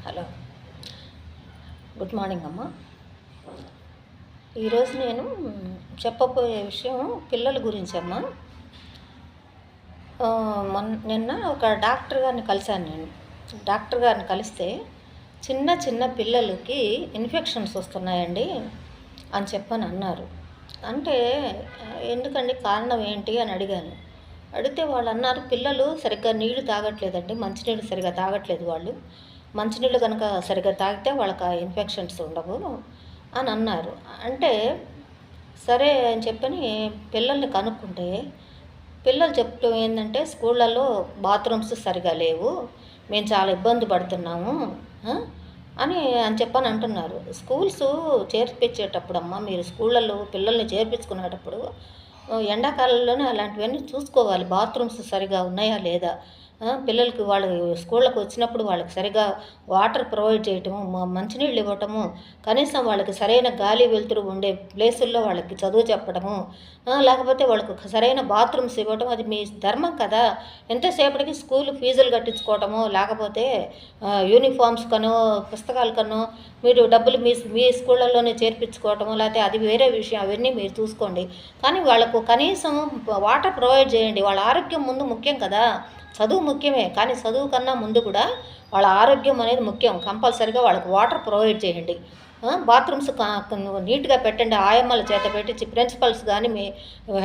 Hello, good morning అమ్మ. ఈరోజు నేను చెప్పబోయే విషయం పిల్లల గురించి అమ్మ. నిన్న ఒక డాక్టర్ గారిని కలిశాను. డాక్టర్ గారిని కలిస్తే చిన్న చిన్న పిల్లలకి ఇన్ఫెక్షన్స్ వస్తున్నాయండి అని చెప్పని అన్నారు. అంటే ఎందుకండి, కారణం ఏంటి అని అడిగాను. అడిగితే వాళ్ళు అన్నారు, పిల్లలు సరిగ్గా నీళ్లు తాగట్లేదండి, మంచినీళ్ళు సరిగ్గా తాగట్లేదు. వాళ్ళు మంచినీళ్ళు కనుక సరిగ్గా తాగితే వాళ్ళకి ఆ ఇన్ఫెక్షన్స్ ఉండవు అని అన్నారు. అంటే సరే అని చెప్పని పిల్లల్ని కనుక్కుంటే పిల్లలు చెప్పడం ఏంటంటే, స్కూళ్ళల్లో బాత్రూమ్స్ సరిగా లేవు, మేము చాలా ఇబ్బంది పడుతున్నాము అని చెప్పని అంటున్నారు. స్కూల్స్ చేర్పించేటప్పుడమ్మా, మీరు స్కూళ్ళల్లో పిల్లల్ని చేర్పించుకునేటప్పుడు ఎండాకాలంలోనే అలాంటివన్నీ చూసుకోవాలి. బాత్రూమ్స్ సరిగా ఉన్నాయా లేదా, పిల్లలకి వాళ్ళు స్కూళ్ళకి వచ్చినప్పుడు వాళ్ళకి సరిగా వాటర్ ప్రొవైడ్ చేయటము, మంచినీళ్ళు ఇవ్వటము, కనీసం వాళ్ళకి సరైన గాలి వెలుతురు ఉండే ప్లేసుల్లో వాళ్ళకి చదువు చెప్పడము, లేకపోతే వాళ్ళకు సరైన బాత్రూమ్స్ ఇవ్వటం, అది మీ ధర్మం కదా. ఎంతసేపటికి స్కూల్ ఫీజులు కట్టించుకోవటము, లేకపోతే యూనిఫామ్స్ కనో పుస్తకాల కనో మీరు డబ్బులు మీ స్కూళ్ళల్లోనే చేర్పించుకోవటము, లేకపోతే అది వేరే విషయం, అవన్నీ మీరు చూసుకోండి. కానీ వాళ్ళకు కనీసం వాటర్ ప్రొవైడ్ చేయండి. వాళ్ళ ఆరోగ్యం ముందు ముఖ్యం కదా. చదువు ముఖ్యమే, కానీ చదువు కన్నా ముందు కూడా వాళ్ళ ఆరోగ్యం అనేది ముఖ్యం. కంపల్సరీగా వాళ్ళకి వాటర్ ప్రొవైడ్ చేయండి. బాత్రూమ్స్ నీట్గా పెట్టండి. ఆయమ్మల చేత పెట్టించి ప్రిన్సిపల్స్ కానీ, మీ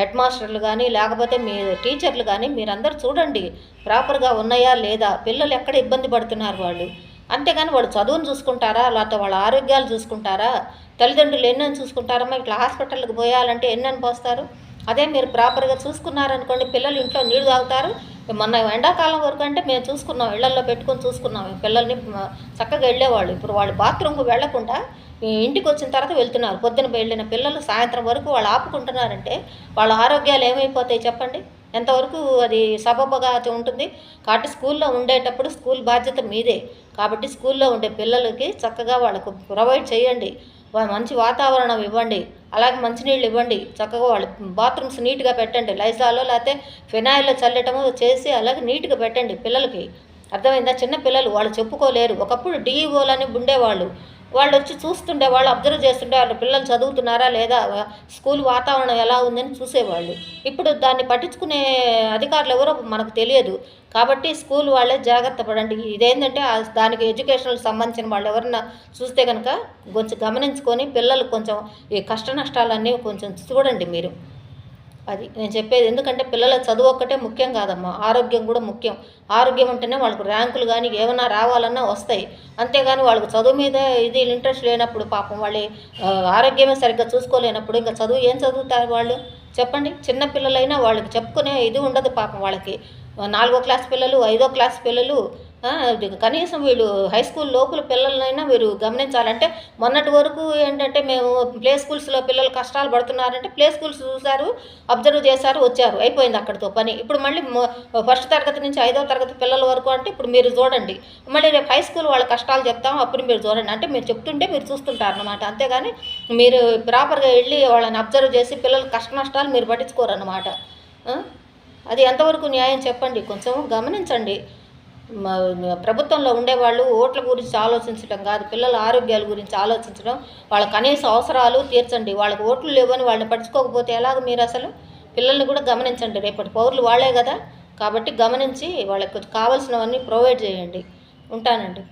హెడ్ మాస్టర్లు కానీ, లేకపోతే మీ టీచర్లు కానీ మీరందరూ చూడండి ప్రాపర్గా ఉన్నాయా లేదా, పిల్లలు ఎక్కడ ఇబ్బంది పడుతున్నారు వాళ్ళు. అంతేగాని వాళ్ళు చదువును చూసుకుంటారా, లేకపోతే వాళ్ళ ఆరోగ్యాలు చూసుకుంటారా, తల్లిదండ్రులు ఎన్నని చూసుకుంటారమ్మా. ఇట్లా హాస్పిటల్కి పోయాలంటే ఎన్నని పోస్తారు. అదే మీరు ప్రాపర్గా చూసుకున్నారనుకోండి, పిల్లలు ఇంట్లో నీళ్ళు తాగుతారు. మొన్న ఎండాకాలం వరకు అంటే మేము చూసుకున్నాం, ఇళ్లల్లో పెట్టుకొని చూసుకున్నాం పిల్లల్ని, చక్కగా వెళ్ళేవాళ్ళు. ఇప్పుడు వాళ్ళు బాత్రూమ్కి వెళ్లకుండా ఇంటికి వచ్చిన తర్వాత వెళ్తున్నారు. పొద్దున వెళ్ళిన పిల్లలు సాయంత్రం వరకు వాళ్ళు ఆపుకుంటున్నారంటే వాళ్ళ ఆరోగ్యాలు ఏమైపోతాయి చెప్పండి. ఎంతవరకు అది సబబుగా ఉంటుంది. కాబట్టి స్కూల్లో ఉండేటప్పుడు స్కూల్ బాధ్యత మీదే. కాబట్టి స్కూల్లో ఉండే పిల్లలకి చక్కగా వాళ్ళకు ప్రొవైడ్ చేయండి. మంచి వాతావరణం ఇవ్వండి, అలాగే మంచినీళ్ళు ఇవ్వండి. చక్కగా వాళ్ళు బాత్రూమ్స్ నీట్గా పెట్టండి. లైజాలో లేకపోతే ఫినాయిల్లో చల్లటము చేసి అలాగే నీట్గా పెట్టండి పిల్లలకి. అర్థమైందా? చిన్న పిల్లలు వాళ్ళు చెప్పుకోలేరు. ఒకప్పుడు డిఈఓలని ఉండేవాళ్ళు, వాళ్ళు వచ్చి చూస్తుండే, వాళ్ళు అబ్జర్వ్ చేస్తుండే, వాళ్ళ పిల్లలు చదువుతున్నారా లేదా, స్కూల్ వాతావరణం ఎలా ఉందని చూసేవాళ్ళు. ఇప్పుడు దాన్ని పట్టించుకునే అధికారులు ఎవరో మనకు తెలియదు. కాబట్టి స్కూల్ వాళ్ళే జాగ్రత్త పడండి. ఇదేంటంటే దానికి ఎడ్యుకేషన్కి సంబంధించిన వాళ్ళు ఎవరన్నా చూస్తే కనుక కొంచెం గమనించుకొని పిల్లలు కొంచెం ఈ కష్ట నష్టాలన్నీ కొంచెం చూడండి మీరు. అది నేను చెప్పేది. ఎందుకంటే పిల్లల చదువు ఒక్కటే ముఖ్యం కాదమ్మా, ఆరోగ్యం కూడా ముఖ్యం. ఆరోగ్యం ఉంటేనే వాళ్ళకు ర్యాంకులు కానీ ఏమైనా రావాలన్నా వస్తాయి. అంతేగాని వాళ్ళకు చదువు మీద ఇది ఇంట్రెస్ట్ లేనప్పుడు, పాపం వాళ్ళ ఆరోగ్యమే సరిగ్గా చూసుకోలేనప్పుడు ఇంకా చదువు ఏం చదువుతారు వాళ్ళు చెప్పండి. చిన్న పిల్లలైనా వాళ్ళకి చెప్పుకునే ఇది ఉండదు పాపం. వాళ్ళకి 4వ క్లాస్ పిల్లలు, 5వ క్లాస్ పిల్లలు, కనీసం వీళ్ళు హై స్కూల్ లోపల పిల్లలైనా మీరు గమనించాలంటే, మొన్నటి వరకు ఏంటంటే మేము ప్లే స్కూల్స్లో పిల్లలు కష్టాలు పడుతున్నారంటే ప్లే స్కూల్స్ చూశారు, అబ్జర్వ్ చేశారు, వచ్చారు, అయిపోయింది అక్కడితో పని. ఇప్పుడు మళ్ళీ ఫస్ట్ తరగతి నుంచి 5వ తరగతి పిల్లల వరకు అంటే ఇప్పుడు మీరు చూడండి. మళ్ళీ రేపు హై స్కూల్ వాళ్ళ కష్టాలు చెప్తాం, అప్పుడు మీరు చూడండి. అంటే మీరు చెప్తుంటే మీరు చూస్తుంటారు అన్నమాట. అంతేగాని మీరు ప్రాపర్గా వెళ్ళి వాళ్ళని అబ్జర్వ్ చేసి పిల్లల కష్ట నష్టాలు మీరు పట్టించుకోరు అన్నమాట. అది ఎంతవరకు న్యాయం చెప్పండి, కొంచెం గమనించండి. ప్రభుత్వంలో ఉండేవాళ్ళు ఓట్ల గురించి ఆలోచించడం కాదు, పిల్లల ఆరోగ్యాల గురించి ఆలోచించడం, వాళ్ళ కనీస అవసరాలు తీర్చండి. వాళ్ళకి ఓట్లు లేవని వాళ్ళని పట్టించుకోకపోతే ఎలాగ మీరు అసలు? పిల్లల్ని కూడా గమనించండి, రేపటి పౌరులు వాళ్ళే కదా. కాబట్టి గమనించి వాళ్ళకి కావాల్సినవన్నీ ప్రొవైడ్ చేయండి. ఉంటానండి.